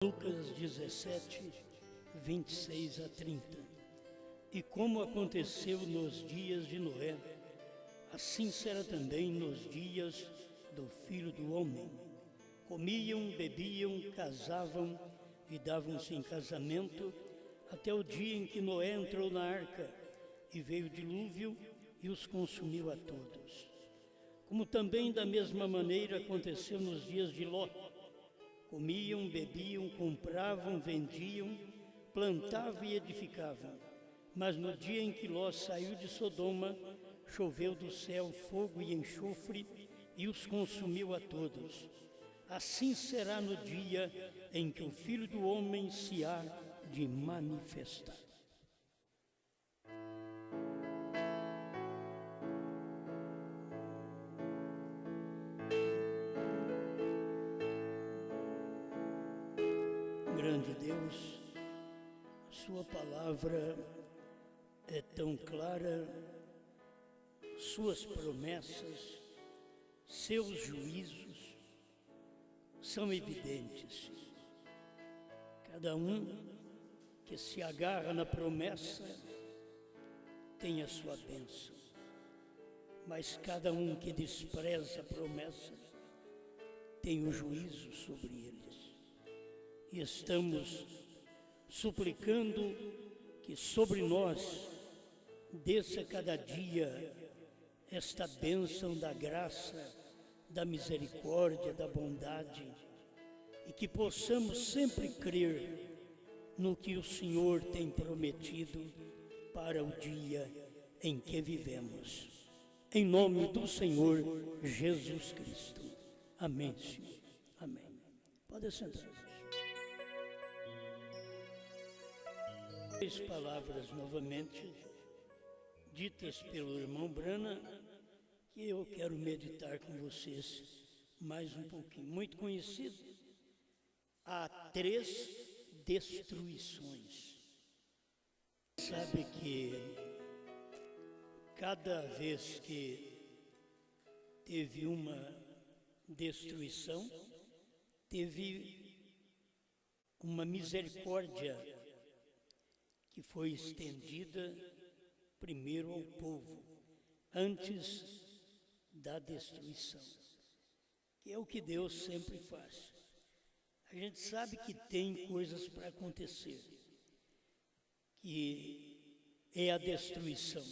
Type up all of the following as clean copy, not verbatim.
Lucas 17, 26 a 30. E como aconteceu nos dias de Noé, assim será também nos dias do Filho do Homem. Comiam, bebiam, casavam e davam-se em casamento, até o dia em que Noé entrou na arca, e veio o dilúvio e os consumiu a todos. Como também da mesma maneira aconteceu nos dias de Ló. Comiam, bebiam, compravam, vendiam, plantavam e edificavam. Mas no dia em que Ló saiu de Sodoma, choveu do céu fogo e enxofre e os consumiu a todos. Assim será no dia em que o Filho do Homem se há de manifestar. Grande Deus, a sua palavra é tão clara, suas promessas, seus juízos são evidentes. Cada um que se agarra na promessa tem a sua bênção, mas cada um que despreza a promessa tem o juízo sobre eles. E estamos suplicando que sobre nós desça cada dia esta bênção da graça, da misericórdia, da bondade, e que possamos sempre crer no que o Senhor tem prometido para o dia em que vivemos. Em nome do Senhor Jesus Cristo. Amém, Senhor. Amém. Pode sentar. Três palavras novamente, ditas pelo irmão Brana, que eu quero meditar com vocês mais um pouquinho. Muito conhecido, há 3 destruições. Sabe que cada vez que teve uma destruição, teve uma misericórdia que foi estendida primeiro ao povo, antes da destruição, que é o que Deus sempre faz. A gente sabe que tem coisas para acontecer, que é a destruição,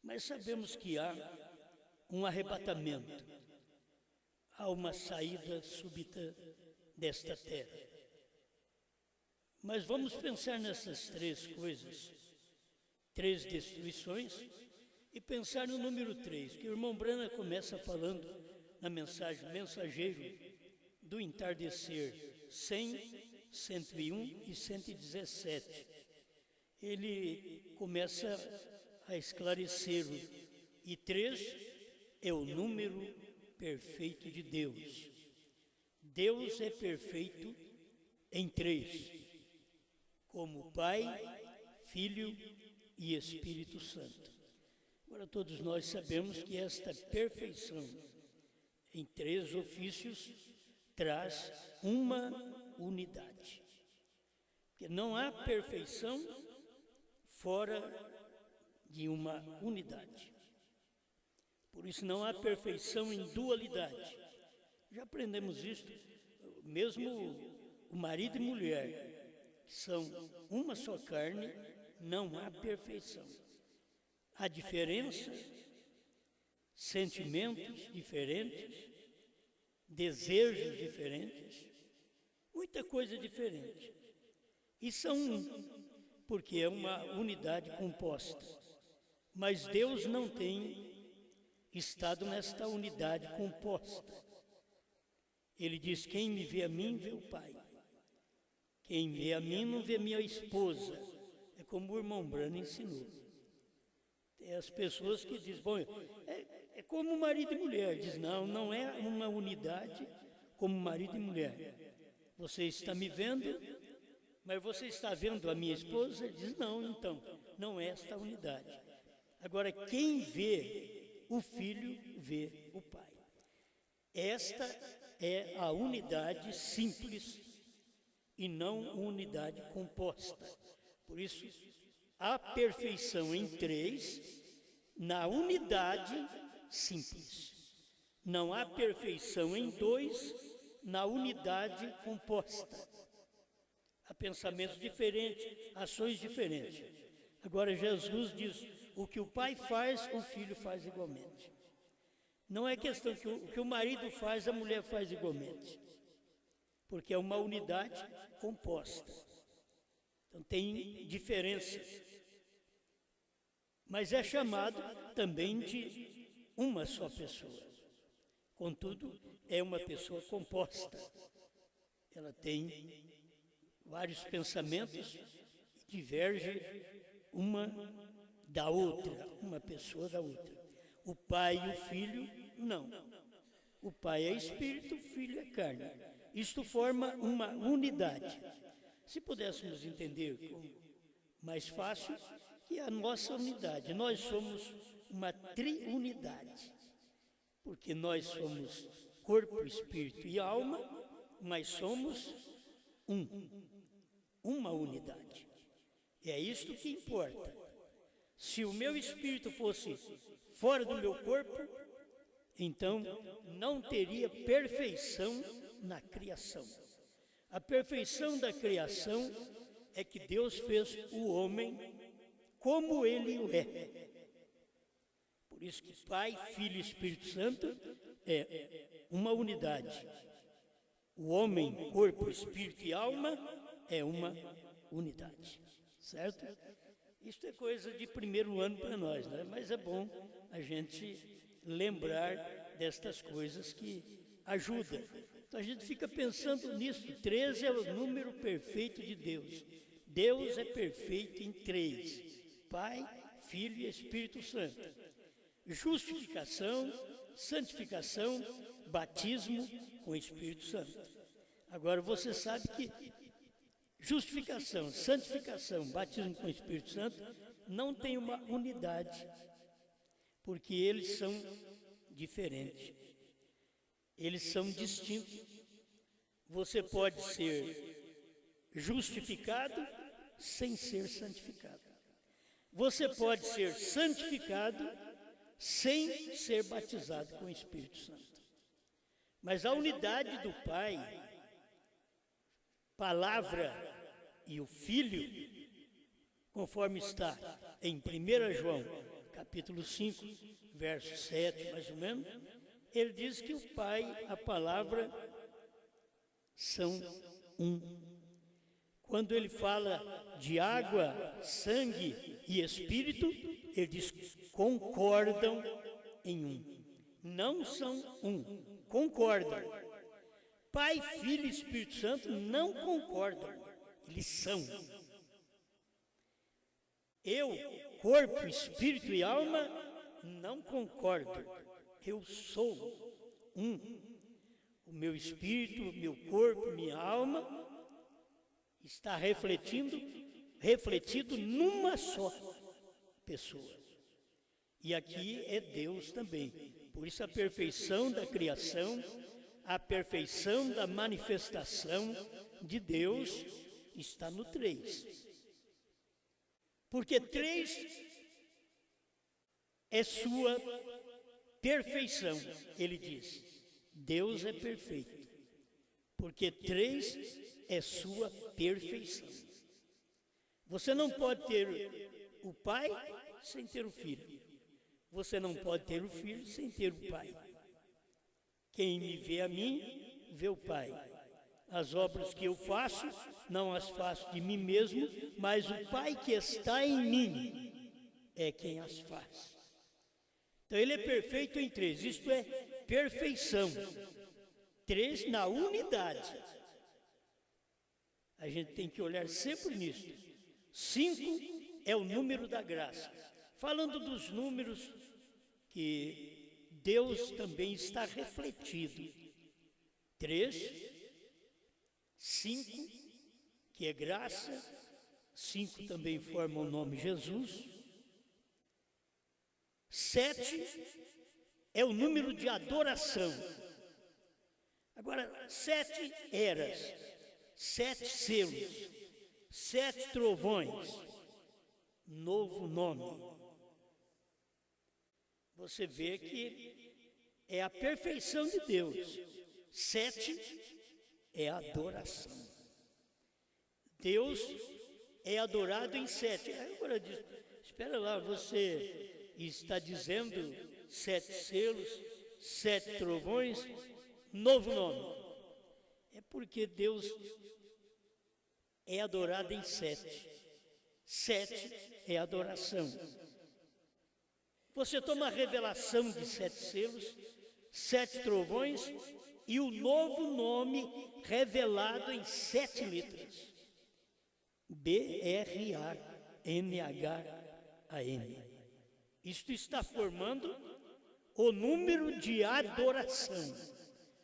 mas sabemos que há um arrebatamento, há uma saída súbita desta terra. Mas vamos pensar nessas 3 coisas, 3 destruições, e pensar no número 3, que o irmão Brana começa falando na mensagem Mensageiro do Entardecer 100, 101 e 117. Ele começa a esclarecer, e 3 é o número perfeito de Deus. Deus é perfeito em 3. Como Pai, Filho e Espírito Santo. Agora, todos nós sabemos que esta perfeição em 3 ofícios traz uma unidade. Porque não há perfeição fora de uma unidade. Por isso não há perfeição em dualidade. Já aprendemos isto, mesmo o marido e mulher, que são uma só carne, não há perfeição. Há diferença, sentimentos diferentes, desejos diferentes, muita coisa diferente. E são porque é uma unidade composta. Mas Deus não tem estado nesta unidade composta. Ele diz: quem me vê a mim, vê o Pai. Quem vê a mim não vê minha esposa. É como o irmão Brana ensinou. Tem as pessoas que dizem, bom, é como marido e mulher. Diz, não, não é uma unidade como marido e mulher. Você está me vendo, mas você está vendo a minha esposa? Diz, não, então, não é esta unidade. Agora, quem vê o Filho, vê o Pai. Esta é a unidade simples e não unidade composta. Por isso, há perfeição em três, na unidade simples. Não há perfeição em dois, na unidade composta. Há pensamentos diferentes, ações diferentes. Agora, Jesus diz, o que o pai faz, o filho faz igualmente. Não é questão que o que o marido faz, a mulher faz igualmente. Porque é uma unidade composta. Então tem diferenças. Mas é chamado também de uma só pessoa. Contudo, é uma pessoa composta. Ela tem vários pensamentos e diverge uma da outra, uma pessoa da outra. O pai e o filho, não. O pai é espírito, o filho é carne. Isto forma uma unidade. Se pudéssemos entender mais fácil, que é a nossa unidade. Nós somos uma triunidade, porque nós somos corpo, espírito e alma, mas somos uma unidade. E é isto que importa. Se o meu espírito fosse fora do meu corpo, então não teria perfeição na criação. A perfeição da criação é que Deus fez o homem como ele o é. Por isso que Pai, Filho e Espírito Santo é uma unidade. O homem, corpo, espírito e alma é uma unidade. Certo? Isto é coisa de primeiro ano para nós, né? Mas é bom a gente lembrar destas coisas que ajudam. Então a gente fica pensando nisso. 13 é o número perfeito de Deus. Deus é perfeito em 3. Pai, Filho e Espírito Santo. Justificação, santificação, batismo com o Espírito Santo. Agora você sabe que justificação, santificação, batismo com o Espírito Santo não tem uma unidade, porque eles são diferentes. Eles são distintos. Você pode ser justificado sem ser santificado. Você pode ser santificado sem ser batizado com o Espírito Santo. Mas a unidade do Pai, Palavra e o Filho, conforme está em 1 João, capítulo 5, verso 7, mais ou menos, ele diz que o Pai, a Palavra, são um. Quando ele fala de água, sangue e Espírito, ele diz que concordam em um. Não são um, concordam. Pai, Filho e Espírito Santo não concordam, eles são. Eu, corpo, espírito e alma, não concordo. Eu sou um. O meu espírito, o meu corpo, minha alma está refletido numa só pessoa. E aqui é Deus também. Por isso a perfeição da criação, a perfeição da manifestação de Deus está no 3. Porque 3 é sua perfeição, ele diz. Deus é perfeito. Porque 3 é sua perfeição. Você não pode ter o Pai sem ter o Filho. Você não pode ter o Filho sem ter o Pai. Quem me vê a mim, vê o Pai. As obras que eu faço, não as faço de mim mesmo, mas o Pai que está em mim é quem as faz. Então ele é perfeito em 3, isto é perfeição. 3 na unidade. A gente tem que olhar sempre nisso. 5 é o número da graça. Falando dos números que Deus também está refletido. 3, 5, que é graça, 5 também forma o nome Jesus. 7 é o número de adoração. Agora, 7 eras, 7 selos, 7 trovões, novo nome. Você vê que é a perfeição de Deus. 7 é adoração. Deus é adorado em 7. Agora, espera lá, você está dizendo 7 selos, 7 trovões, novo nome. É porque Deus é adorado em 7. 7 é adoração. Você toma a revelação de 7 selos, 7 trovões e o novo nome revelado em 7 letras. B-R-A-N-H-A-M. Isto está formando o número de adoração.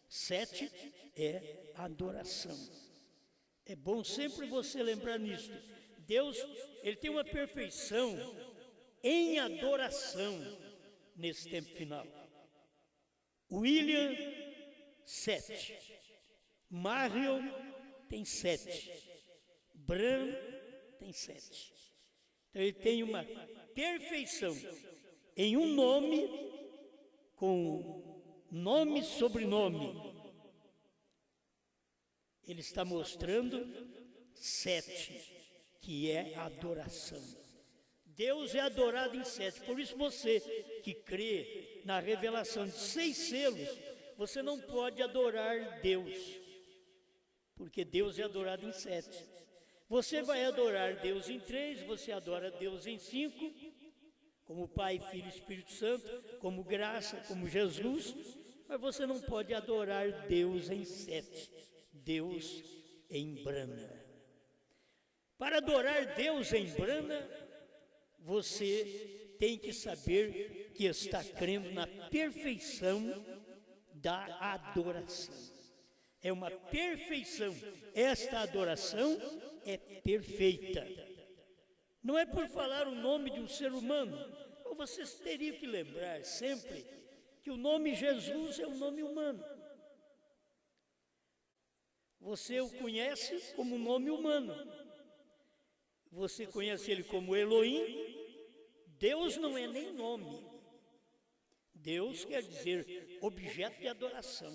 7 é adoração. É bom sempre você lembrar nisso. Deus, Ele tem uma perfeição em adoração nesse tempo final. William, 7. Marion tem 7. Bram tem 7. Então ele tem uma perfeição em um nome com nome e sobrenome. Ele está mostrando 7, que é adoração. Deus é adorado em 7. Por isso você que crê na revelação de 6 selos, você não pode adorar Deus, porque Deus é adorado em 7. Você vai adorar Deus em 3, você adora Deus em 5, como Pai, Filho e Espírito Santo, como graça, como Jesus, mas você não pode adorar Deus em 7, Deus em Brana. Para adorar Deus em Brana, você tem que saber que está crendo na perfeição da adoração. É uma perfeição. Esta adoração é perfeita. Não é por falar o nome de um ser humano. Vocês teriam que lembrar sempre que o nome Jesus é um nome humano. Você o conhece como nome humano. Você conhece ele como Elohim. Deus não é nem nome. Deus quer dizer objeto de adoração.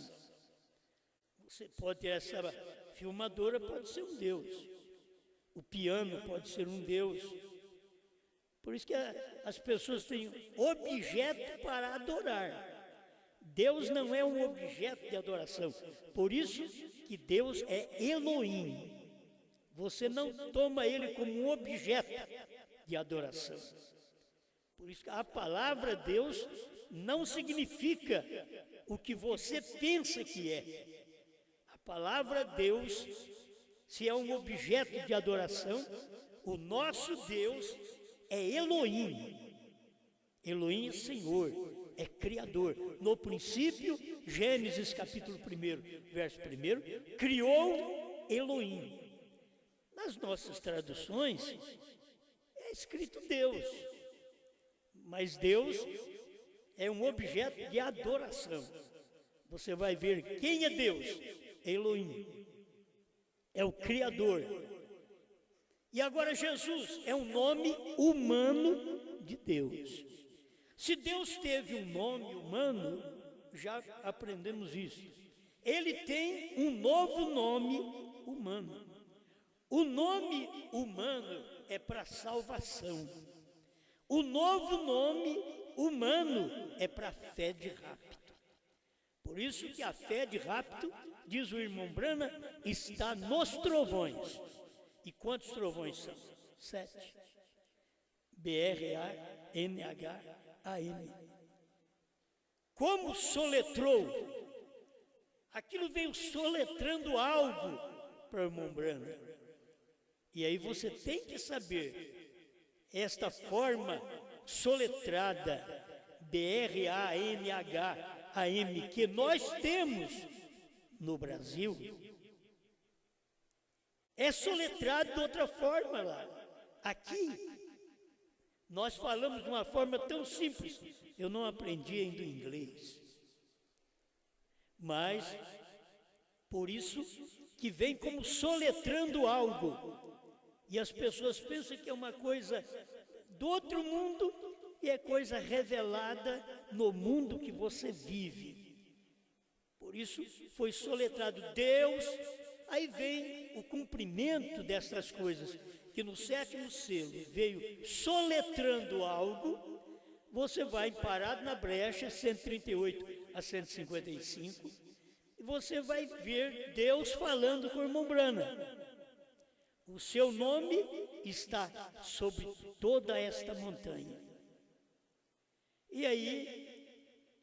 Você pode ter essa filmadora, pode ser um Deus. O piano pode ser um Deus. Por isso que as pessoas têm objeto para adorar. Deus não é um objeto de adoração. Por isso que Deus é Elohim. Você não toma ele como um objeto de adoração. Por isso que a palavra Deus não significa o que você pensa que é. A palavra Deus, se é um objeto de adoração, o nosso Deus é Elohim. Elohim é Senhor, é Criador. No princípio, Gênesis capítulo 1, verso 1, criou Elohim. Nas nossas traduções, é escrito Deus. Mas Deus é um objeto de adoração. Você vai ver quem é Deus. Elohim. É o Criador. E agora Jesus é um nome humano de Deus. Se Deus teve um nome humano, já aprendemos isso. Ele tem um novo nome humano. O nome humano é para salvação. O novo nome humano é para fé de rapto. Por isso que a fé de rapto, diz o irmão Brana, está nos trovões. E quantos trovões são? 7. B-R-A-N-H-A-M. Como soletrou? Aquilo veio soletrando algo para o irmão Brana. E aí você tem que saber esta forma soletrada, B-R-A-N-H-A-M, que nós temos no Brasil, é soletrado de outra forma lá. Aqui, nós falamos de uma forma tão simples. Eu não aprendi ainda o inglês. Mas, por isso que vem como soletrando algo. E as pessoas pensam que é uma coisa do outro mundo e é coisa revelada no mundo que você vive. Por isso foi soletrado Deus, aí vem o cumprimento dessas coisas, que no 7º selo veio soletrando algo. Você vai parado na brecha 138 a 155 e você vai ver Deus falando com o irmão Brana. O seu nome está sobre toda esta montanha. E aí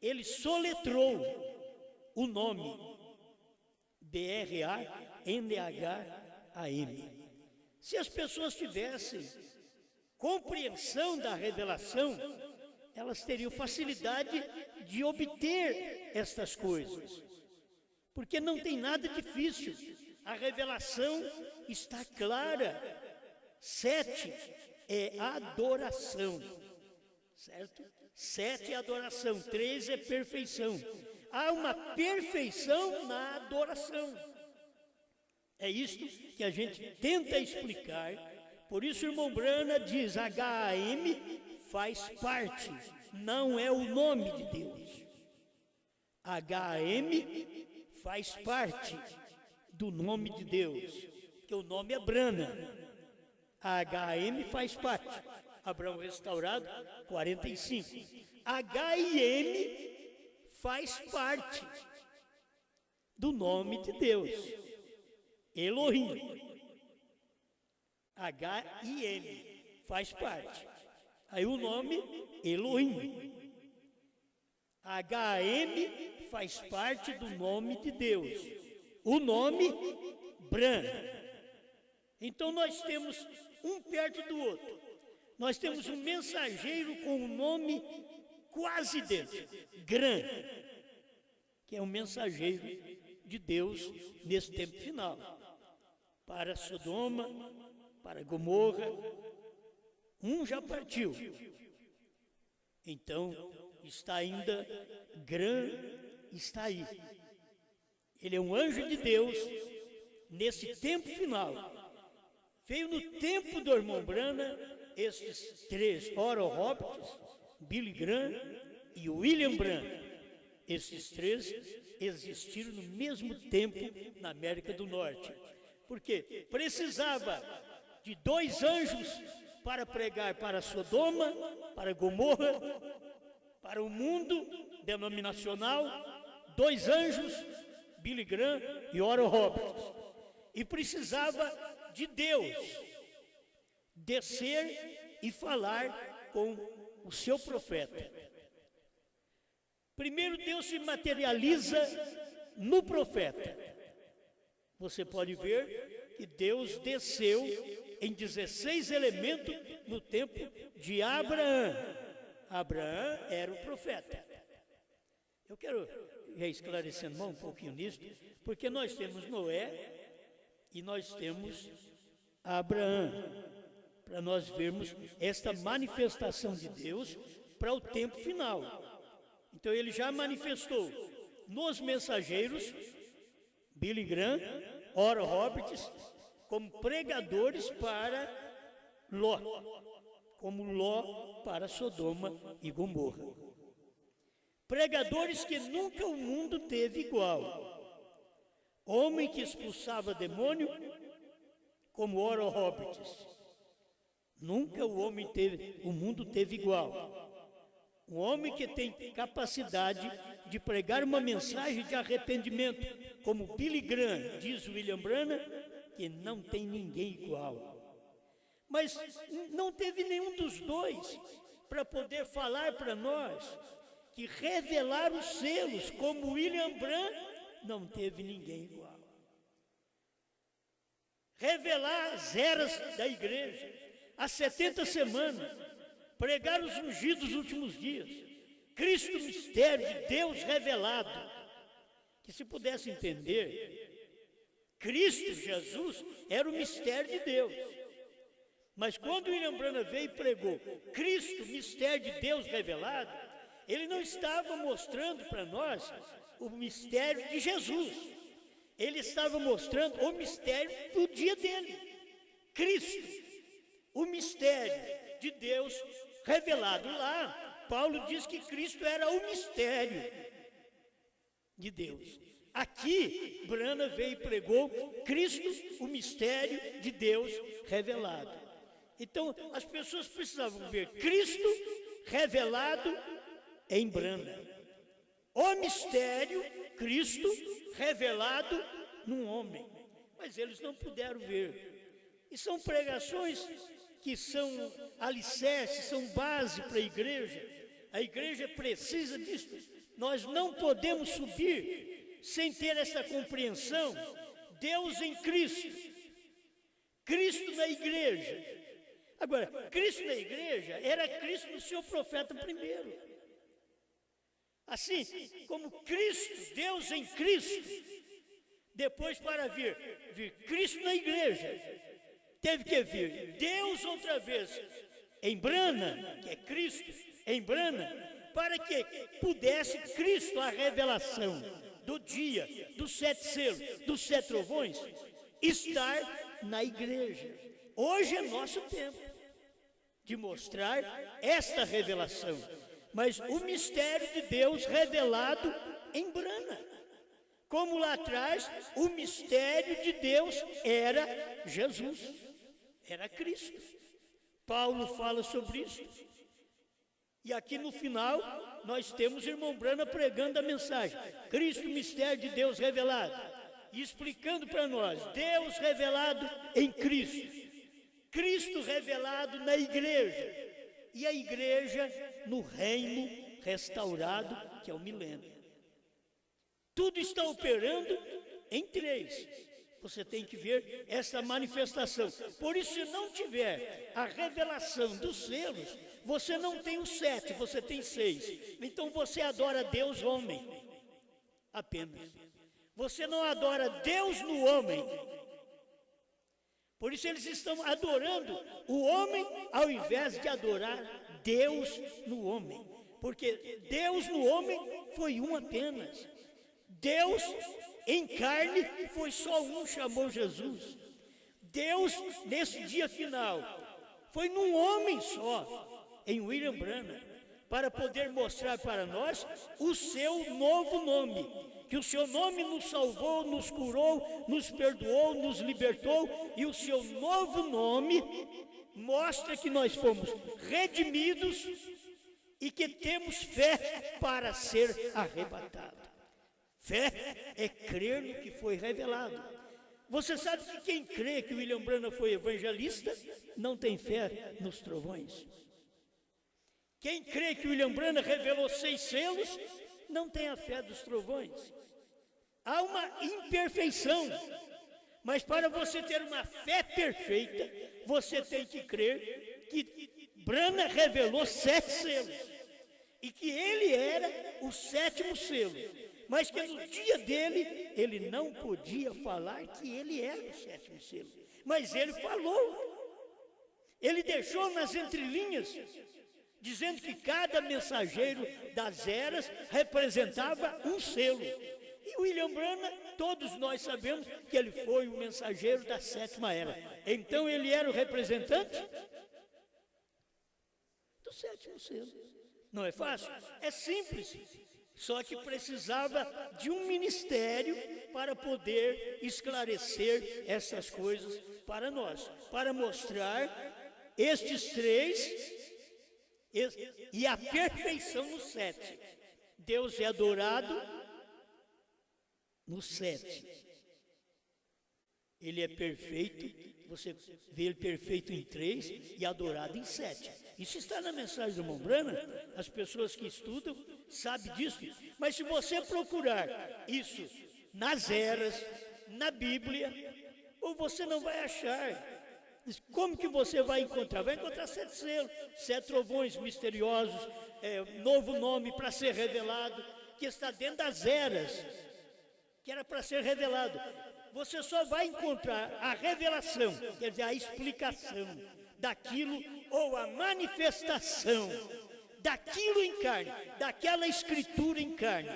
ele soletrou o nome B-R-A-N-H-A-M. Se as pessoas tivessem compreensão da revelação, elas teriam facilidade de obter estas coisas, porque não tem nada difícil, a revelação está clara. 7 é adoração, certo? 7 é adoração, 3 é perfeição. Há uma perfeição na adoração. É isto que a gente tenta explicar. Por isso o irmão Brana diz, H-A-M faz parte, não é o nome de Deus. H-A-M faz parte do nome de Deus, que o nome é Brana. H-A-M faz parte. Abraão Restaurado, 45. H-I-M faz parte do nome de Deus. Elohim. H-I-M faz parte. Aí o nome Elohim. H-M faz parte do nome de Deus. O nome Bran. Então nós temos um perto do outro. Nós temos um mensageiro com o nome quase dentro, Gran, que é um mensageiro de Deus nesse tempo final. Para Sodoma, para Gomorra, um já partiu. Então, está ainda, Gran está aí. Ele é um anjo de Deus nesse tempo final. Veio no tempo do irmão Brana, estes 3, Oral Roberts, Billy Graham e William Branham. Esses 3 existiram no mesmo tempo na América do Norte. Porque precisava de 2 anjos para pregar para Sodoma, para Gomorra, para o mundo denominacional, 2 anjos, Billy Graham e Oral Roberts. E precisava de Deus descer e falar com o seu profeta. Primeiro Deus se materializa no profeta. Você pode ver que Deus desceu em 16 elementos no tempo de Abraão. Abraão era o profeta. Eu quero esclarecendo um pouquinho nisso, porque nós temos Noé e nós temos Abraão, para nós vermos esta manifestação de Deus para o tempo final. Então ele já manifestou nos mensageiros, Billy Graham, Oral Roberts, como pregadores para Ló, como Ló para Sodoma e Gomorra. Pregadores que nunca o mundo teve igual. Homem que expulsava demônio, como Oral Roberts. Nunca o mundo teve igual. Um homem que tem capacidade de pregar uma mensagem de arrependimento, como Billy Graham, diz William Branham, que não tem ninguém igual. Mas não teve nenhum dos dois para poder falar para nós que revelar os selos, como William Branham, não teve ninguém igual. Revelar as eras da igreja, as 70 semanas, pregar os ungidos dos últimos dias, Cristo mistério de Deus revelado, que se pudesse entender, Cristo Jesus era o mistério de Deus. Mas quando William Branham veio e pregou Cristo, mistério de Deus revelado, ele não estava mostrando para nós o mistério de Jesus. ele estava mostrando o mistério do dia dele. Cristo, o mistério de Deus revelado lá. Paulo diz que Cristo era o mistério de Deus. Aqui, Brana veio e pregou Cristo, o mistério de Deus revelado. Então, as pessoas precisavam ver Cristo revelado em Brana. O mistério, Cristo revelado num homem. Mas eles não puderam ver. E são pregações que são alicerces, são base para a igreja. A igreja precisa disso. Nós não podemos subir sem ter essa compreensão. Deus em Cristo, Cristo na igreja. Agora, Cristo na igreja era Cristo no seu profeta primeiro. Assim como Cristo, Deus em Cristo, depois para vir Cristo na igreja, teve que vir Deus outra vez em Brana, que é Cristo, em Brana, para que pudesse Cristo, a revelação do dia, dos 7 selos, dos 7 trovões, estar na igreja. Hoje é nosso tempo de mostrar esta revelação, mas o mistério de Deus revelado em Brana. Como lá atrás, o mistério de Deus era Jesus, era Cristo. Paulo fala sobre isso. E aqui no final, nós temos o irmão Brana pregando a mensagem. Cristo, mistério de Deus revelado. E explicando para nós, Deus revelado em Cristo. Cristo revelado na igreja. E a igreja no reino restaurado, que é o milênio. Tudo está operando em 3. Você tem que ver essa manifestação. Por isso, se não tiver a revelação dos selos, você não tem os 7, você tem 6. Então você adora Deus homem, apenas. Você não adora Deus no homem. Por isso eles estão adorando o homem ao invés de adorar Deus no homem. Porque Deus no homem foi um apenas. Deus em carne foi só um, chamou Jesus. Deus, nesse dia final, foi num homem só, em William Branham, para poder mostrar para nós o seu novo nome. Que o seu nome nos salvou, nos curou, nos perdoou, nos libertou, e o seu novo nome mostra que nós fomos redimidos e que temos fé para ser arrebatados. Fé é crer no que foi revelado. Você sabe que quem crê que William Branham foi evangelista, não tem fé nos trovões. Quem crê que William Branham revelou 6 selos, não tem a fé dos trovões. Há uma imperfeição, mas para você ter uma fé perfeita, você tem que crer que Branham revelou 7 selos, e que ele era o 7º selo, mas que no dia dele, ele não podia falar que ele era o 7º selo, mas ele falou, ele deixou nas entrelinhas, dizendo que cada mensageiro das eras representava um selo. E William Branham, todos nós sabemos que ele foi o mensageiro da 7ª era. Então ele era o representante do 7º selo. Não é fácil? É simples. Só que precisava de um ministério para poder esclarecer essas coisas para nós. Para mostrar estes 3 e a perfeição no 7. Deus é adorado no 7. Ele é perfeito, você vê ele perfeito em 3 e adorado em 7. Isso está na mensagem do irmão Branham, as pessoas que estudam sabem disso. Mas se você procurar isso nas eras, na Bíblia, ou você não vai achar. Como que você vai encontrar? Vai encontrar 7 selos, 7 trovões misteriosos, novo nome para ser revelado, que está dentro das eras, que era para ser revelado. Você só vai encontrar a revelação, quer dizer, a explicação daquilo, ou a manifestação daquilo em carne, daquela escritura em carne,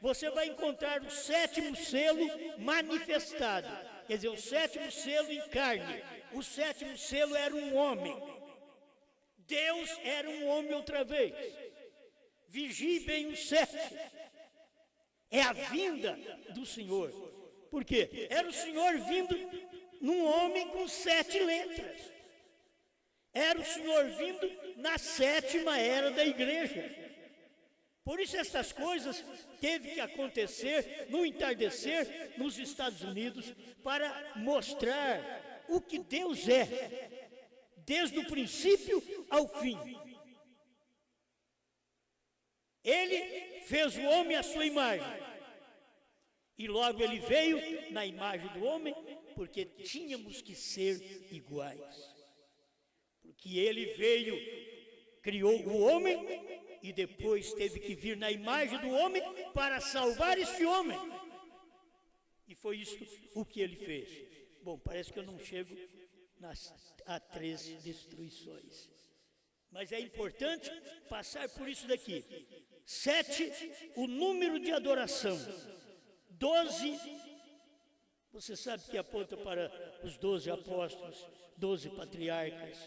você vai encontrar o 7º selo manifestado. Quer dizer, o 7º selo em carne. O 7º selo era um homem. Deus era um homem outra vez. Vigie bem o 7. É a vinda do Senhor. Por quê? Era o Senhor vindo num homem com 7 letras. Era o Senhor vindo na 7ª era da igreja. Por isso essas coisas teve que acontecer no entardecer nos Estados Unidos para mostrar o que Deus é, desde o princípio ao fim. Ele fez o homem à sua imagem. E logo ele veio na imagem do homem, porque tínhamos que ser iguais. Porque ele veio, criou o homem, e depois teve que vir na imagem do homem para salvar este homem. E foi isso o que ele fez. Bom, parece que eu não chego a 13 destruições. Mas é importante passar por isso daqui. 7, o número de adoração. 12, você sabe que aponta para os 12 apóstolos, 12 patriarcas.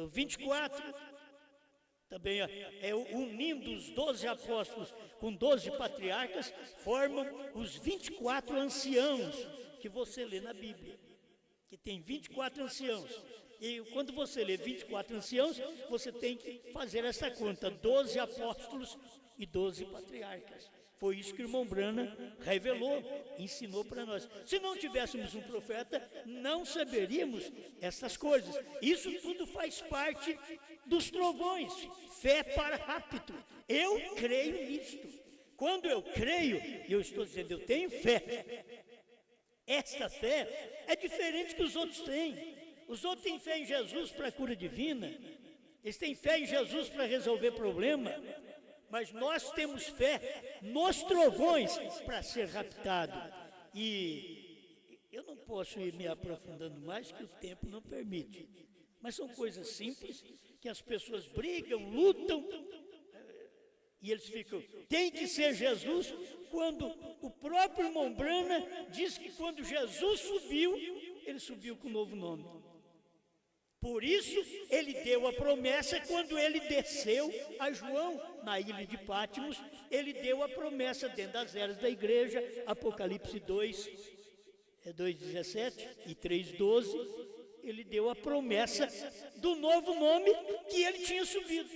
24, também é unindo os 12 apóstolos com 12 patriarcas, formam os 24 anciãos que você lê na Bíblia. Que tem 24 anciãos. E quando você lê 24 anciãos, você tem que fazer essa conta, 12 apóstolos e 12 patriarcas. Foi isso que o irmão Branham revelou, ensinou para nós. Se não tivéssemos um profeta, não saberíamos essas coisas. Isso tudo faz parte dos trovões. Fé para rápido. Eu creio nisto. Quando eu creio, eu estou dizendo, eu tenho fé. Esta fé é diferente que os outros têm. Os outros têm fé em Jesus para a cura divina. Eles têm fé em Jesus para resolver problema. Mas nós temos fé nos trovões para ser raptado. E eu não posso ir me aprofundando mais, que o tempo não permite. Mas são coisas simples, que as pessoas brigam, lutam, e eles ficam, tem que ser Jesus, quando o próprio irmão Branham diz que quando Jesus subiu, ele subiu com um novo nome. Por isso, ele deu a promessa quando ele desceu a João, na ilha de Pátimos, ele deu a promessa dentro das eras da igreja, Apocalipse 2, 2:17 e 3:12, ele deu a promessa do novo nome que ele tinha subido.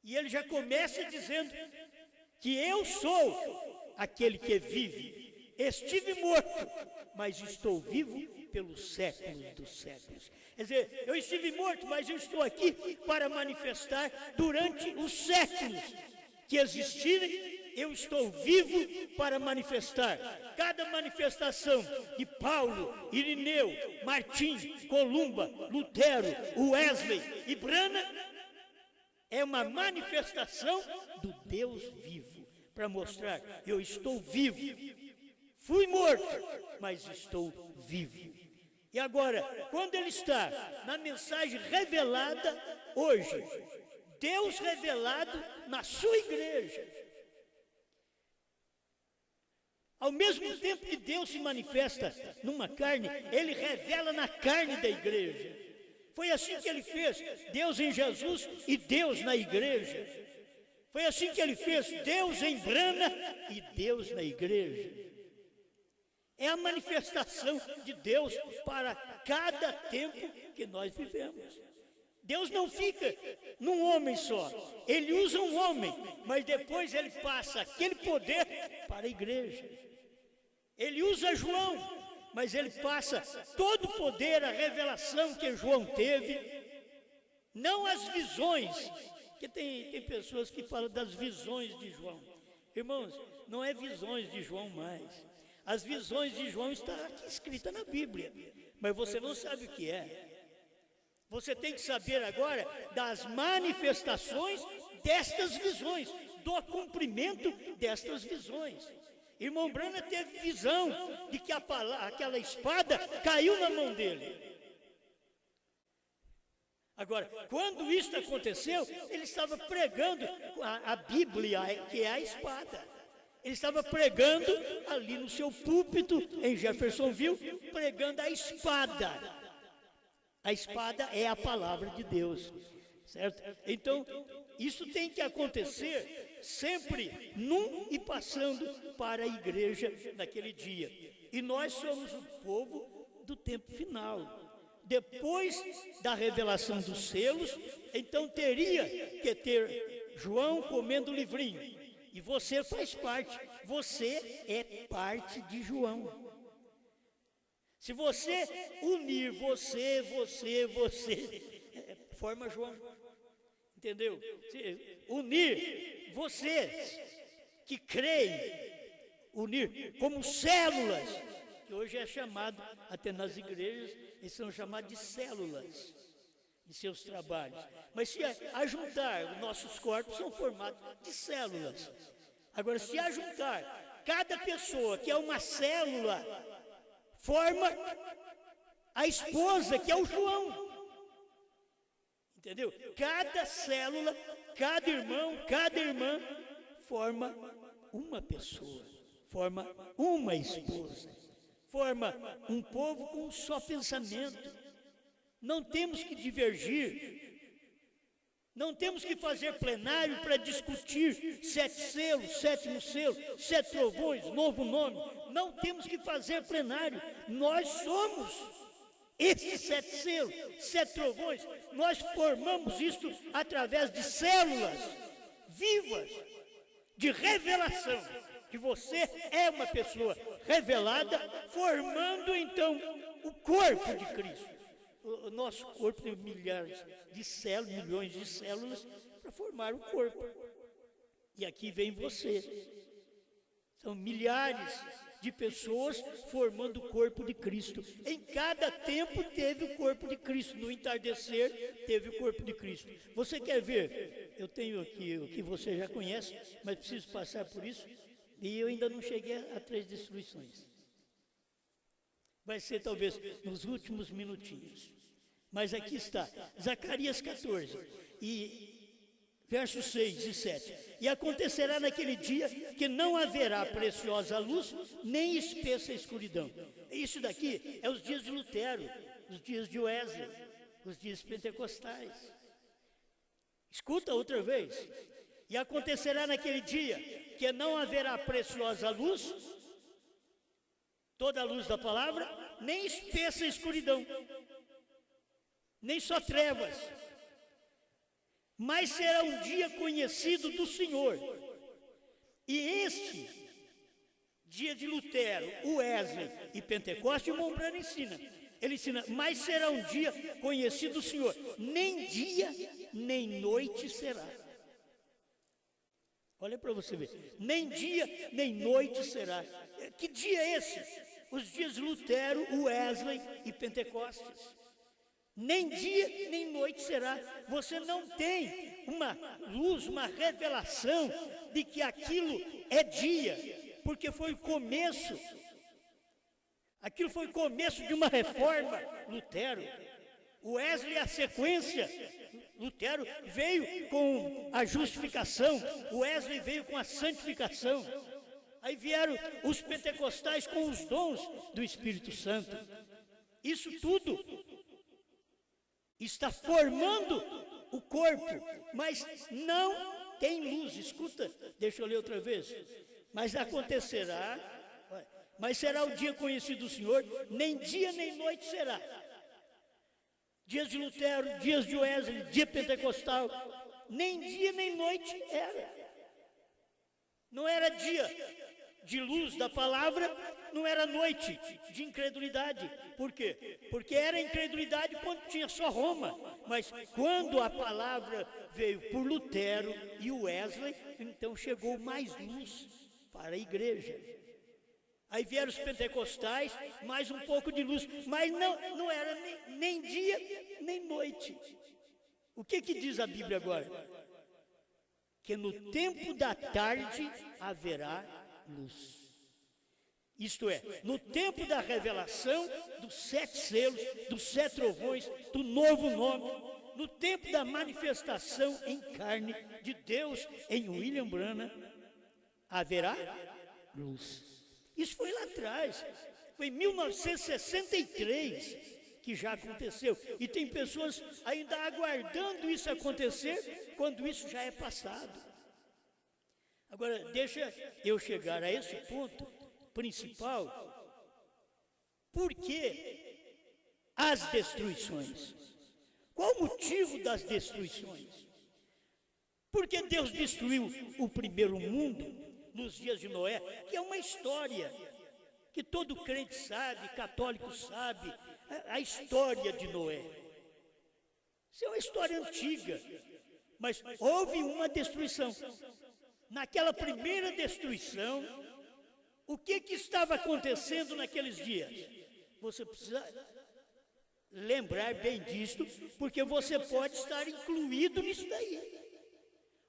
E ele já começa dizendo que eu sou aquele que vive. Estive morto, mas estou vivo pelos séculos dos séculos. Quer dizer, eu estive morto, mas eu estou aqui para manifestar durante os séculos que existirem, eu estou vivo para manifestar. Cada manifestação de Paulo, Irineu, Martim, Columba, Lutero, Wesley e Branham é uma manifestação do Deus vivo, para mostrar, eu estou vivo. Fui morto, mas estou vivo. E agora, quando ele está na mensagem revelada hoje, Deus revelado na sua igreja, ao mesmo tempo que Deus se manifesta numa carne, ele revela na carne da igreja. Foi assim que ele fez, Deus em Jesus e Deus na igreja. Foi assim que ele fez, Deus em Branham e Deus na igreja. É a manifestação de Deus para cada tempo que nós vivemos. Deus não fica num homem só. Ele usa um homem, mas depois ele passa aquele poder para a igreja. Ele usa João, mas ele passa todo o poder, a revelação que João teve, não as visões, porque tem pessoas que falam das visões de João. Irmãos, não é visões de João mais. As visões de João estão aqui escritas na Bíblia, mas você não sabe o que é. Você tem que saber agora das manifestações destas visões, do cumprimento destas visões. Irmão Branham teve visão de que aquela espada caiu na mão dele. Agora, quando isso aconteceu, ele estava pregando a Bíblia, que é a espada. Ele estava pregando ali no seu púlpito, em Jeffersonville, pregando a espada. A espada é a palavra de Deus, certo? Então, isso tem que acontecer sempre num e passando para a igreja naquele dia. E nós somos o povo do tempo final. Depois da revelação dos selos, então teria que ter João comendo o livrinho. E você faz parte, você é parte de João. Se você unir você, forma João. Entendeu? Se unir vocês que creem, unir como células, que hoje é chamado, até nas igrejas, eles são chamados de células em seus trabalhos. Mas se ajuntar, nossos corpos são formados de células. Agora, se ajuntar, cada pessoa que é uma célula, forma a esposa, que é o João. Entendeu? Cada célula, cada irmão, cada irmã, forma uma pessoa, forma uma esposa, forma um povo com um só pensamento. Não temos que divergir, não temos que fazer plenário para discutir 7 selos, 7º selo, 7 trovões, novo nome. Não temos que fazer plenário, nós somos esses 7 selos, 7 trovões. Nós formamos isso através de células vivas, de revelação, que você é uma pessoa revelada, formando então o corpo de Cristo. O nosso corpo tem milhares de células, milhões de células para formar o corpo. E aqui vem você. São milhares de pessoas formando o corpo de Cristo. Em cada tempo teve o corpo de Cristo. No entardecer teve o corpo de Cristo. Você quer ver? Eu tenho aqui o que você já conhece, mas preciso passar por isso. E eu ainda não cheguei a 3 destruições. Vai ser talvez nos últimos minutinhos. Mas aqui está, Zacarias 14, versos 6 e 7. E acontecerá naquele dia que não haverá preciosa luz, nem espessa escuridão. Isso daqui é os dias de Lutero, os dias de Wesley, os dias pentecostais. Escuta outra vez. E acontecerá naquele dia que não haverá preciosa luz, toda a luz da palavra, nem espessa escuridão, nem só trevas, mas será um dia conhecido do Senhor. E este dia de Lutero, Wesley e Pentecostes, o Mombrano ensina. Ele ensina, mas será um dia conhecido do Senhor. Nem dia, nem noite será. Olha para você ver. Nem dia, nem noite será. Que dia é esse? Os dias de Lutero, Wesley e Pentecostes. Nem dia, nem noite será. Você não tem uma luz, uma revelação de que aquilo é dia, porque foi o começo. Aquilo foi o começo de uma reforma. Lutero, Wesley, a sequência. Lutero veio com a justificação, Wesley veio com a santificação. Aí vieram os pentecostais com os dons do Espírito Santo. Isso tudo está formando o corpo, mas não tem luz. Escuta, deixa eu ler outra vez. Mas acontecerá, mas será o dia conhecido do Senhor, nem dia nem noite será. Dias de Lutero, dias de Wesley, dia pentecostal, nem dia nem noite era. Não era dia de luz da palavra, não era noite de incredulidade. Por quê? Porque era incredulidade quando tinha só Roma. Mas quando a palavra veio por Lutero e Wesley, então chegou mais luz para a igreja. Aí vieram os pentecostais, mais um pouco de luz, mas não era nem dia, nem noite. O que diz a Bíblia agora? Que no tempo da tarde haverá luz. Isto é, no tempo da revelação dos 7 selos, dos 7 trovões, do novo nome, no tempo da manifestação em carne de Deus em William Branham, haverá luz. Isso foi lá atrás, foi em 1963 que já aconteceu. E tem pessoas ainda aguardando isso acontecer, quando isso já é passado. Agora, deixa eu chegar a esse ponto principal. Por que as destruições? Qual o motivo das destruições? Porque Deus destruiu o primeiro mundo nos dias de Noé, que é uma história que todo crente sabe, católico sabe, a história de Noé. Isso é uma história antiga, mas houve uma destruição. Naquela primeira destruição, o que estava acontecendo naqueles dias? Você precisa lembrar bem disto, porque você pode estar incluído nisso daí.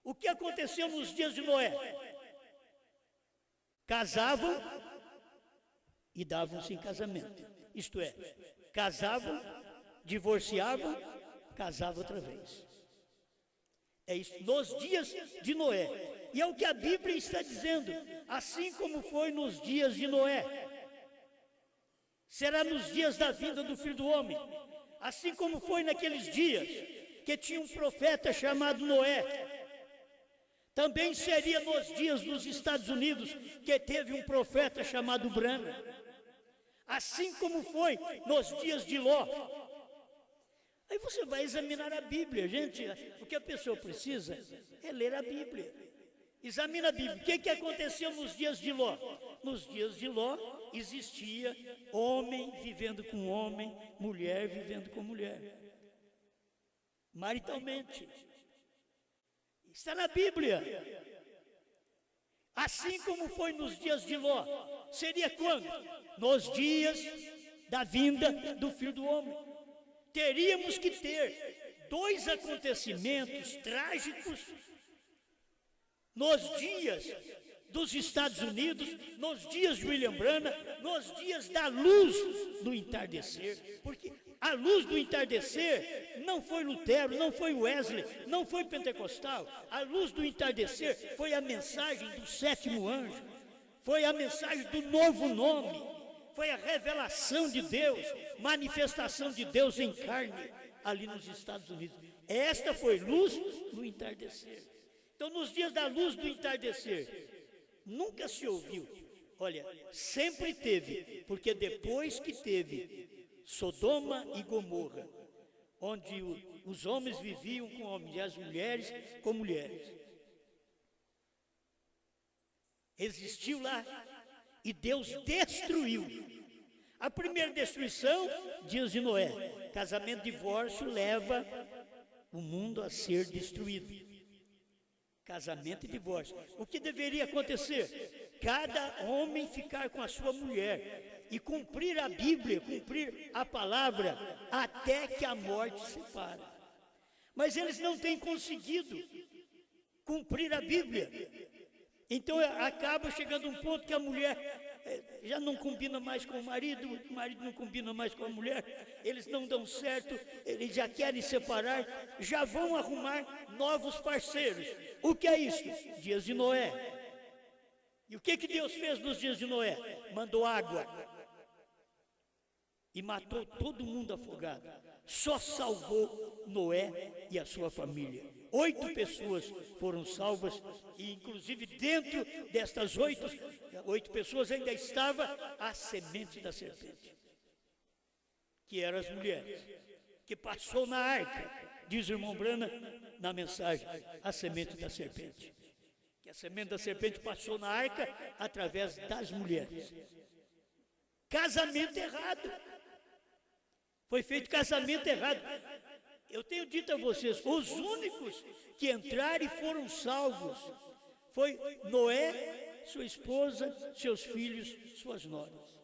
O que aconteceu nos dias de Noé? Casavam e davam-se em casamento. Isto é, casavam, divorciavam, casavam outra vez. É isso, nos dias de Noé. E é o que a Bíblia está dizendo, assim como foi nos dias de Noé, será nos dias da vinda do Filho do Homem, assim como foi naqueles dias que tinha um profeta chamado Noé. Também seria nos dias dos Estados Unidos, que teve um profeta chamado Branham. Assim como foi nos dias de Ló. Aí você vai examinar a Bíblia, gente. O que a pessoa precisa é ler a Bíblia. Examina a Bíblia. O que aconteceu nos dias de Ló? Nos dias de Ló existia homem vivendo com homem, mulher vivendo com mulher. Maritalmente. Está na Bíblia. Assim como foi nos dias de Ló. Seria quando? Nos dias da vinda do Filho do Homem. Teríamos que ter dois acontecimentos trágicos nos dias dos Estados Unidos, nos dias de William Branham, nos dias da luz do entardecer, porque a luz do entardecer não foi Lutero, não foi Wesley, não foi pentecostal. A luz do entardecer foi a mensagem do sétimo anjo, foi a mensagem do novo nome, foi a revelação de Deus, manifestação de Deus em carne ali nos Estados Unidos. Esta foi luz do entardecer. Então, nos dias da luz do entardecer, nunca se ouviu. Olha, sempre teve, porque depois que teve Sodoma e Gomorra, onde os homens viviam com homens e as mulheres com mulheres, existiu lá e Deus destruiu. A primeira destruição, dias de Noé, casamento, divórcio leva o mundo a ser destruído. Casamento e divórcio. O que deveria acontecer? Cada homem ficar com a sua mulher e cumprir a Bíblia, cumprir a palavra, até que a morte separe. Mas eles não têm conseguido cumprir a Bíblia. Então acaba chegando um ponto que a mulher já não combina mais com o marido não combina mais com a mulher, eles não dão certo, eles já querem separar, já vão arrumar novos parceiros. O que é isso? Dias de Noé. E o que Deus fez nos dias de Noé? Mandou água e matou todo mundo afogado. Só salvou Noé e a sua família. 8 pessoas foram salvas, e inclusive dentro destas 8 pessoas ainda estava a semente da serpente, que eram as mulheres, que passou na arca, diz o irmão Branham na mensagem, a semente da serpente. Que a semente da serpente passou na arca através das mulheres. Casamento errado. Foi feito casamento errado. Eu tenho dito a vocês, os únicos que entraram e foram salvos foi Noé, sua esposa, seus filhos, suas noras.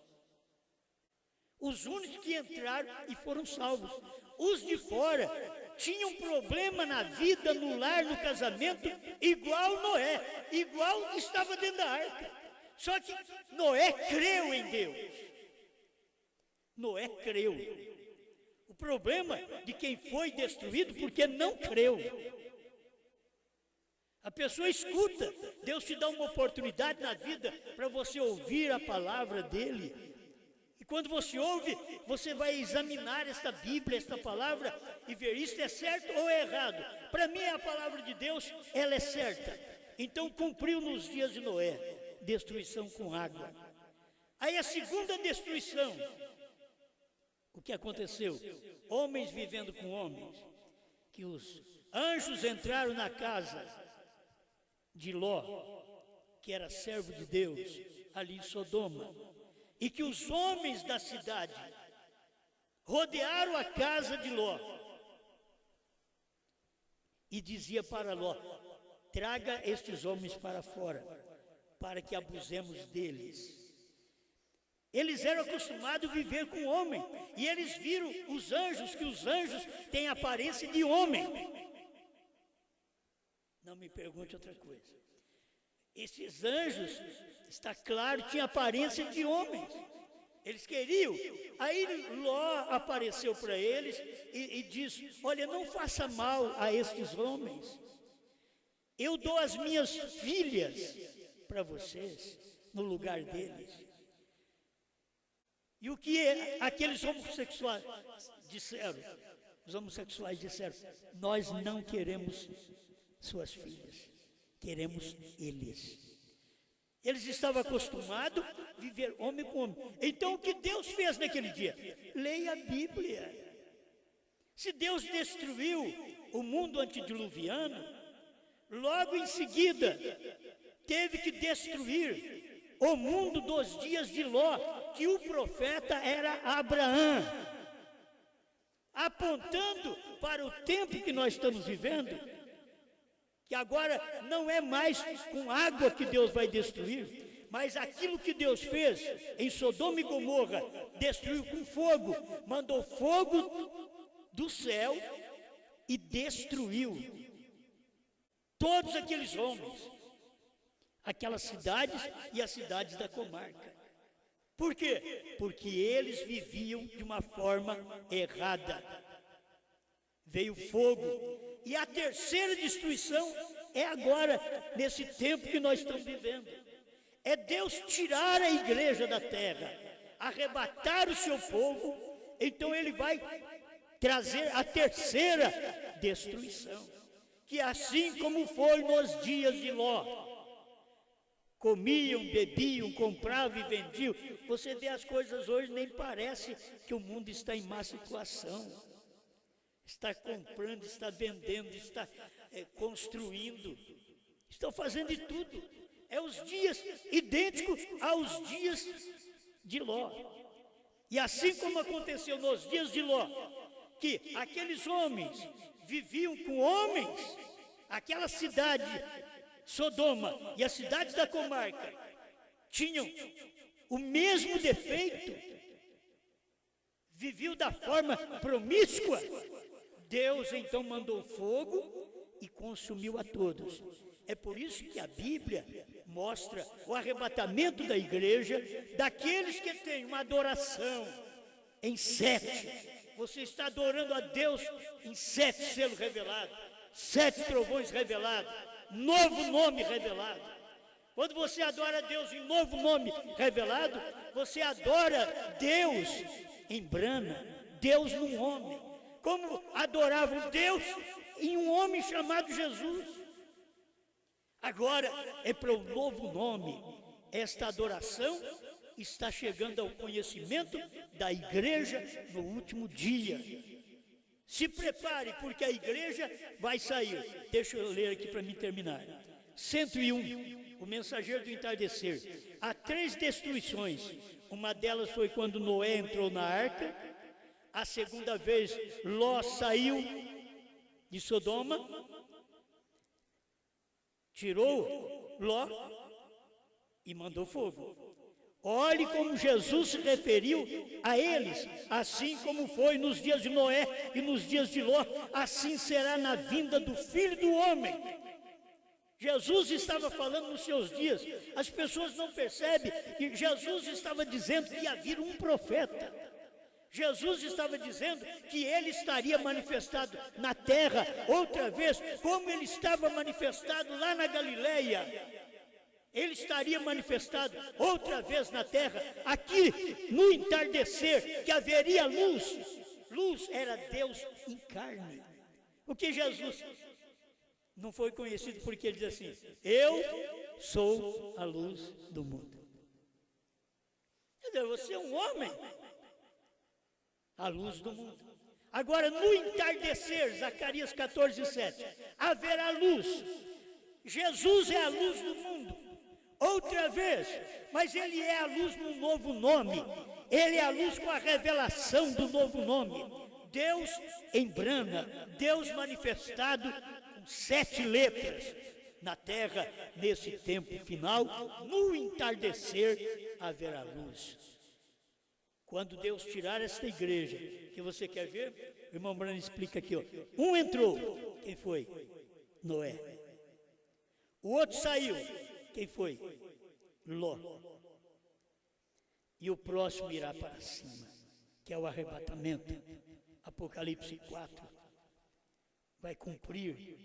Os únicos que entraram e foram salvos. Os de fora tinham problema na vida, no lar, no casamento, igual Noé, igual estava dentro da arca. Só que Noé creu em Deus. Noé creu. O O problema de quem foi destruído porque não creu. A pessoa escuta, Deus te dá uma oportunidade na vida para você ouvir a palavra dele. E quando você ouve, você vai examinar esta Bíblia, esta palavra, e ver isto é certo ou é errado. Para mim, a palavra de Deus, ela é certa. Então, cumpriu nos dias de Noé, destruição com água. Aí a segunda destruição, o que aconteceu? Homens vivendo com homens, que os anjos entraram na casa de Ló, que era servo de Deus, ali em Sodoma, e que os homens da cidade rodearam a casa de Ló, e dizia para Ló: traga estes homens para fora, para que abusemos deles. Eles eram acostumados a viver com homem, e eles viram os anjos, que os anjos têm aparência de homem. Não me pergunte outra coisa. Esses anjos, está claro, tinham aparência de homens. Eles queriam. Aí Ló apareceu para eles e disse: olha, não faça mal a estes homens. Eu dou as minhas filhas para vocês, no lugar deles. E o que aqueles homossexuais disseram? Os homossexuais disseram: nós não queremos suas filhas, queremos eles. Eles estavam acostumados a viver homem com homem. Então o que Deus fez naquele dia? Leia a Bíblia. Se Deus destruiu o mundo antediluviano, logo em seguida teve que destruir o mundo dos dias de Ló, que o profeta era Abraão, apontando para o tempo que nós estamos vivendo, que agora não é mais com água que Deus vai destruir, mas aquilo que Deus fez em Sodoma e Gomorra, destruiu com fogo, mandou fogo do céu e destruiu todos aqueles homens, aquelas cidades e as cidades da comarca. Por quê? Porque eles viviam de uma forma errada. Veio fogo. E a terceira destruição é agora, nesse tempo que nós estamos vivendo. É Deus tirar a igreja da terra, arrebatar o seu povo, então ele vai trazer a terceira destruição. Que assim como foi nos dias de Ló, comiam, bebiam, compravam e vendiam. Você vê as coisas hoje, nem parece que o mundo está em má situação. Está comprando, está vendendo, está construindo, estão fazendo de tudo. É os dias idênticos aos dias de Ló. E assim como aconteceu nos dias de Ló, que aqueles homens viviam com homens, aquela cidade, Sodoma e as cidades da comarca, tinham o mesmo defeito, viviam da forma promíscua. Deus então mandou fogo e consumiu a todos. É por isso que a Bíblia mostra o arrebatamento da igreja, daqueles que têm uma adoração em 7. Você está adorando a Deus em 7 selos revelados, 7 trovões revelados, novo nome revelado. Quando você adora a Deus em novo nome revelado, você adora Deus em Brana, Deus num homem. Como adoravam Deus em um homem chamado Jesus. Agora é para o novo nome. Esta adoração está chegando ao conhecimento da igreja no último dia. Se prepare, porque a igreja vai sair. Deixa eu ler aqui para mim terminar. 101, o mensageiro do entardecer. Há 3 destruições. Uma delas foi quando Noé entrou na arca. A segunda vez, Ló saiu de Sodoma, tirou Ló e mandou fogo. Olhe como Jesus se referiu a eles, assim como foi nos dias de Noé e nos dias de Ló, assim será na vinda do Filho do Homem. Jesus estava falando nos seus dias, as pessoas não percebem que Jesus estava dizendo que ia vir um profeta. Jesus estava dizendo que ele estaria manifestado na terra outra vez, como ele estava manifestado lá na Galileia. Ele estaria manifestado outra vez na terra, aqui no entardecer, que haveria luz. Luz era Deus em carne. O que Jesus não foi conhecido porque ele diz assim: eu sou a luz do mundo. Quer dizer, você é um homem, a luz do mundo. Agora, no entardecer, Zacarias 14:7, haverá luz. Jesus é a luz do mundo, outra vez, mas ele é a luz num novo nome. Ele é a luz com a revelação do novo nome. Deus em brana, Deus manifestado com 7 letras na terra, nesse tempo final, no entardecer haverá luz. Quando Deus tirar esta igreja, que você quer ver? O irmão Brano explica aqui, ó. Um entrou, quem foi? Noé. O outro saiu, quem foi? Ló. E o próximo irá para cima, que é o arrebatamento. Apocalipse 4 vai cumprir,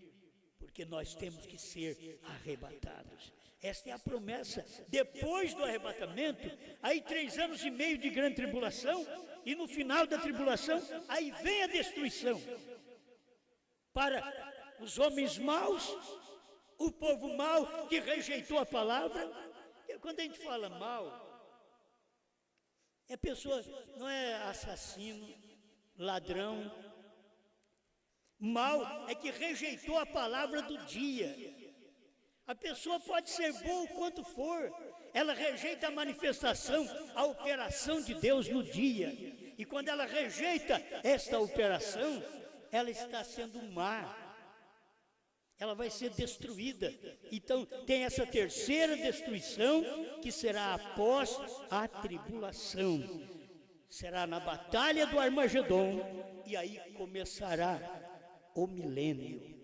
porque nós temos que ser arrebatados. Esta é a promessa. Depois do arrebatamento, aí 3 anos e meio de grande tribulação, e no final da tribulação, aí vem a destruição. Para os homens maus, o povo mau que rejeitou a palavra. E quando a gente fala mal, a pessoa não é assassino, ladrão. Mal é que rejeitou a palavra do dia. A pessoa pode ser boa o quanto for, ela rejeita a manifestação, a operação de Deus no dia. E quando ela rejeita esta operação, ela está sendo má. Ela vai ser destruída. Então tem essa terceira destruição, que será após a tribulação. Será na batalha do Armagedon, e aí começará o milênio.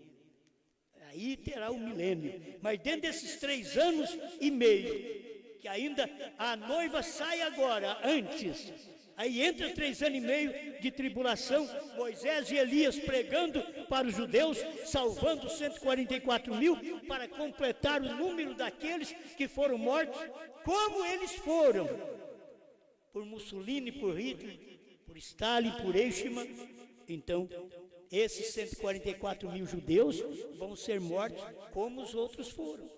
Aí terá o milênio. Mas dentro desses 3 anos e meio, que ainda a noiva sai agora, antes, aí entra 3 anos e meio de tribulação, Moisés e Elias pregando para os judeus, salvando 144 mil, para completar o número daqueles que foram mortos, como eles foram, por Mussolini, por Hitler, por Stalin, por Eichmann. Então, esses 144 mil judeus vão ser mortos como os outros foram,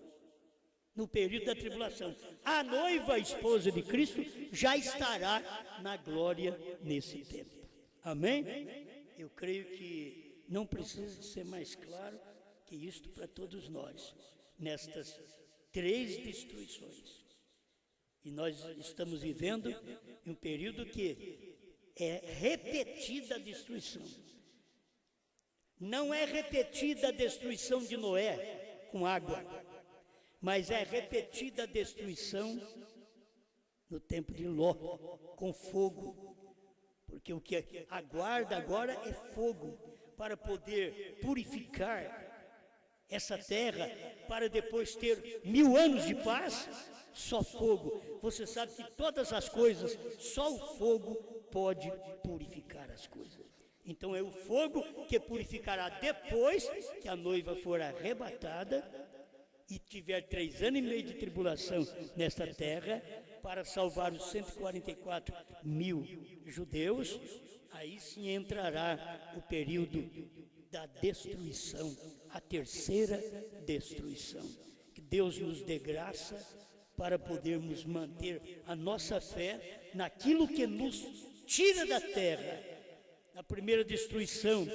no período da tribulação. A noiva, a esposa de Cristo, já estará na glória nesse tempo. Amém? Eu creio que não precisa ser mais claro que isto para todos nós, nestas 3 destruições. E nós estamos vivendo em um período que é repetida a destruição. Não é repetida a destruição de Noé com água, mas é repetida a destruição no tempo de Ló, com fogo. Porque o que aguarda agora é fogo, para poder purificar essa terra, para depois ter 1000 anos de paz. Só fogo. Você sabe que todas as coisas, só o fogo pode purificar as coisas. Então é o fogo que purificará depois que a noiva for arrebatada e tiver 3 anos e meio de tribulação nesta terra, para salvar os 144 mil judeus. Aí sim entrará o período da destruição, a terceira destruição. Que Deus nos dê graça para podermos manter a nossa fé naquilo que nos tira da terra. A primeira destruição,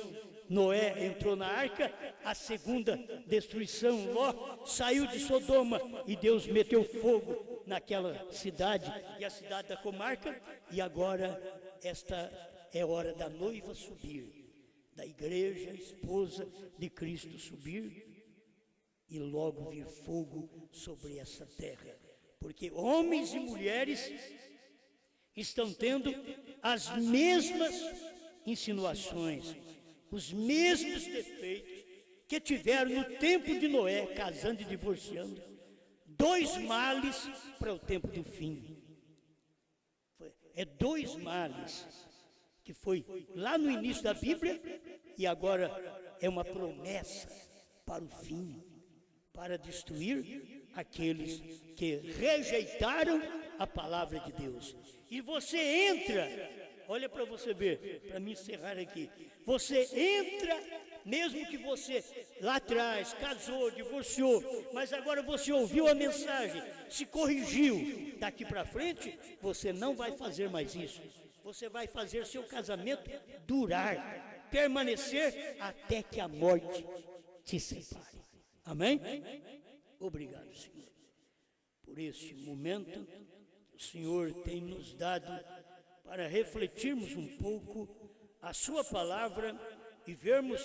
Noé entrou na arca. A segunda destruição, Ló saiu de Sodoma e Deus meteu fogo naquela cidade e a cidade da comarca. E agora esta é hora da noiva subir, da igreja, esposa de Cristo subir, e logo vir fogo sobre essa terra. Porque homens e mulheres estão tendo as mesmas insinuações, os mesmos defeitos que tiveram no tempo de Noé, casando e divorciando. 2 males para o tempo do fim. É 2 males. que foi lá no início da Bíblia e agora é uma promessa para o fim, para destruir aqueles que rejeitaram a palavra de Deus. E você entra, olha para você ver, para me encerrar aqui, você entra, mesmo que você lá atrás casou, divorciou, mas agora você ouviu a mensagem, se corrigiu, daqui para frente você não vai fazer mais isso. Você vai fazer seu casamento durar, permanecer até que a morte te separe. Amém? Obrigado, Senhor, por este momento que o Senhor tem nos dado para refletirmos um pouco a sua palavra e vermos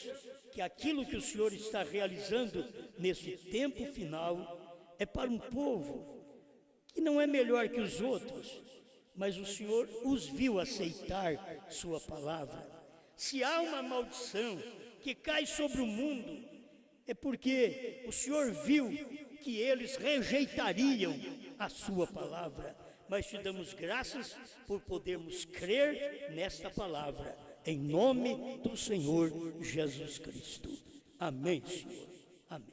que aquilo que o Senhor está realizando nesse tempo final é para um povo que não é melhor que os outros, mas o Senhor os viu aceitar sua palavra. Se há uma maldição que cai sobre o mundo, é porque o Senhor viu que eles rejeitariam a sua palavra. Mas te damos graças por podermos crer nesta palavra, em nome do Senhor Jesus Cristo. Amém, Senhor. Amém.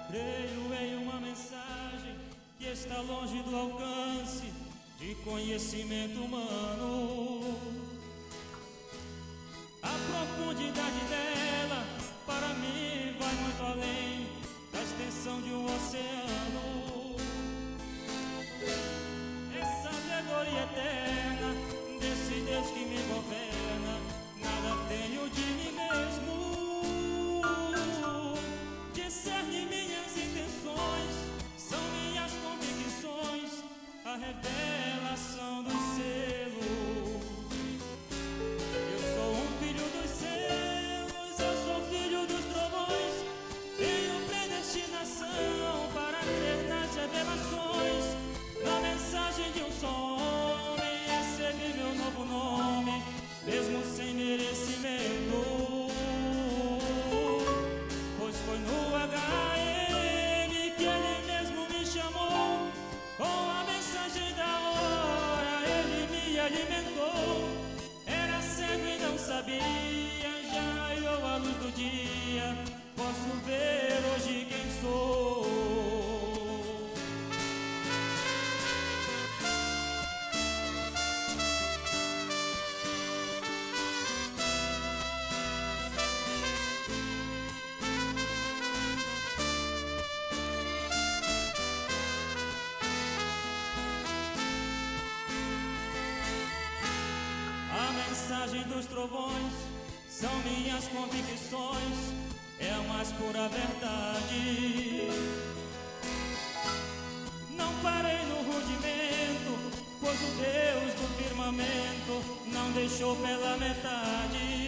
Creio em uma mensagem que está longe do alcance de conhecimento humano. A profundidade dela, para mim, vai muito além da extensão de um oceano. É sabedoria eterna desse Deus que me governa. Nada tenho de mim mesmo. Discerne minhas intenções, são minhas convicções, a revelação dos selos. Eu sou um filho dos céus, eu sou filho dos trovões. Tenho predestinação para crer nas revelações. Na mensagem de um só homem, recebi meu novo nome, mesmo sem merecimento. Pois foi no HM que ele mesmo me chamou. Com a mensagem da hora ele me alimentou. Era cego e não sabia, já raiou a luz do dia. Posso ver hoje quem sou. A mensagem dos trovões são minhas convicções, é a mais pura verdade. Não parei no rudimento, pois o Deus do firmamento não deixou pela metade.